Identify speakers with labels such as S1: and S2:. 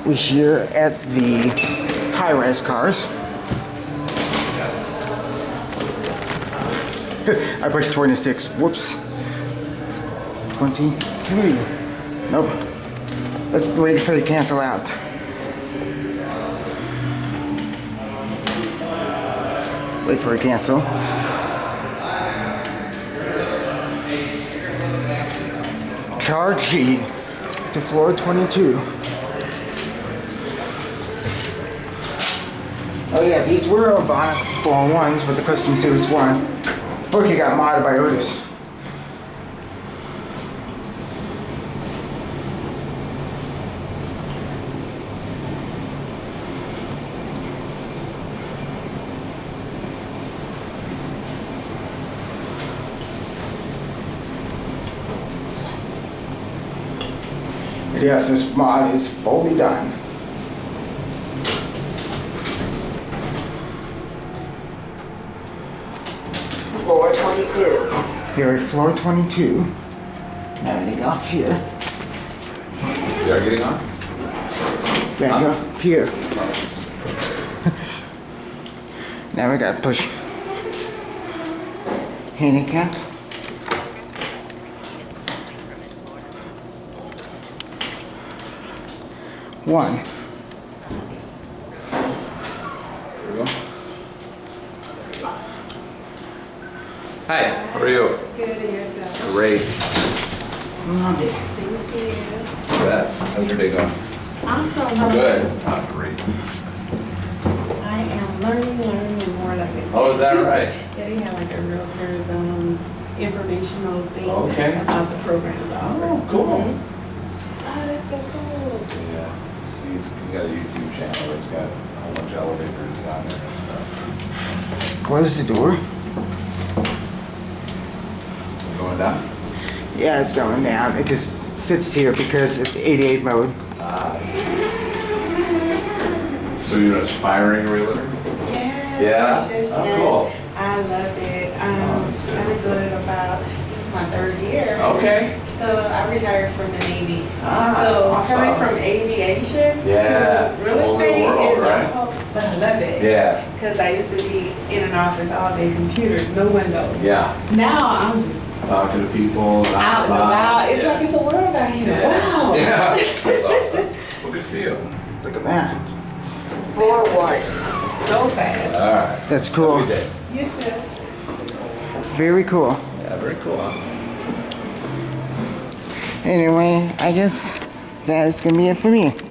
S1: we're here at the high-rise cars. I pushed 26. Whoops. 23. Nope. Let's wait for it to cancel out. Wait for it to cancel. Charge G to floor 22. Oh yeah, these were Avonic 401s with the Custom Series 1. Look, he got modded by Otis. Yes, this mod is fully done.
S2: Floor 22.
S1: Here at floor 22. Now we get off here.
S3: You are getting on?
S1: Back up here. Now we gotta push handicap. One.
S3: There we go. Hi, how are you?
S4: Good, and yourself?
S3: Great.
S1: Love it.
S4: Thank you.
S3: Yeah. How's your day going?
S4: Awesome. How
S3: Good.
S4: are you?
S3: Oh, great.
S4: I am learning and more like it.
S3: Oh, is that right?
S4: Yeah, they have like a realtor's informational thing
S3: Okay.
S4: about the programs offered.
S3: Oh, cool.
S4: Oh, that's so cool.
S3: Yeah. He's got a YouTube channel that's got a whole bunch of elevators on there and stuff.
S1: Close the door.
S3: You going down?
S1: Yeah, it's going down. It just sits here because it's 88 mode.
S3: Ah, I see. So you're an aspiring realtor?
S4: Yes.
S3: Yeah?
S4: Yes,
S3: Oh,
S4: yes.
S3: cool.
S4: I love it. I've been doing it about, this is my third year.
S3: Okay.
S4: So I retired from the Navy.
S3: Ah,
S4: So
S3: awesome.
S4: coming from aviation
S3: Yeah,
S4: to real
S3: whole new
S4: estate
S3: world,
S4: is
S3: right?
S4: a whole, but I love it.
S3: Yeah.
S4: Because I used to be in an office all day, computers, no windows.
S3: Yeah.
S4: Now I'm just
S3: Talking to people.
S4: out and about. It's like it's a world out here.
S3: Yeah.
S4: Wow.
S3: Yeah. That's awesome. Well, good for you.
S1: Look at that.
S2: Floor 1.
S4: So fast.
S3: All right.
S1: That's cool.
S3: Have a good day.
S4: You too.
S1: Very cool.
S3: Yeah, very cool. Huh?
S1: Anyway, I guess that is gonna be it for me.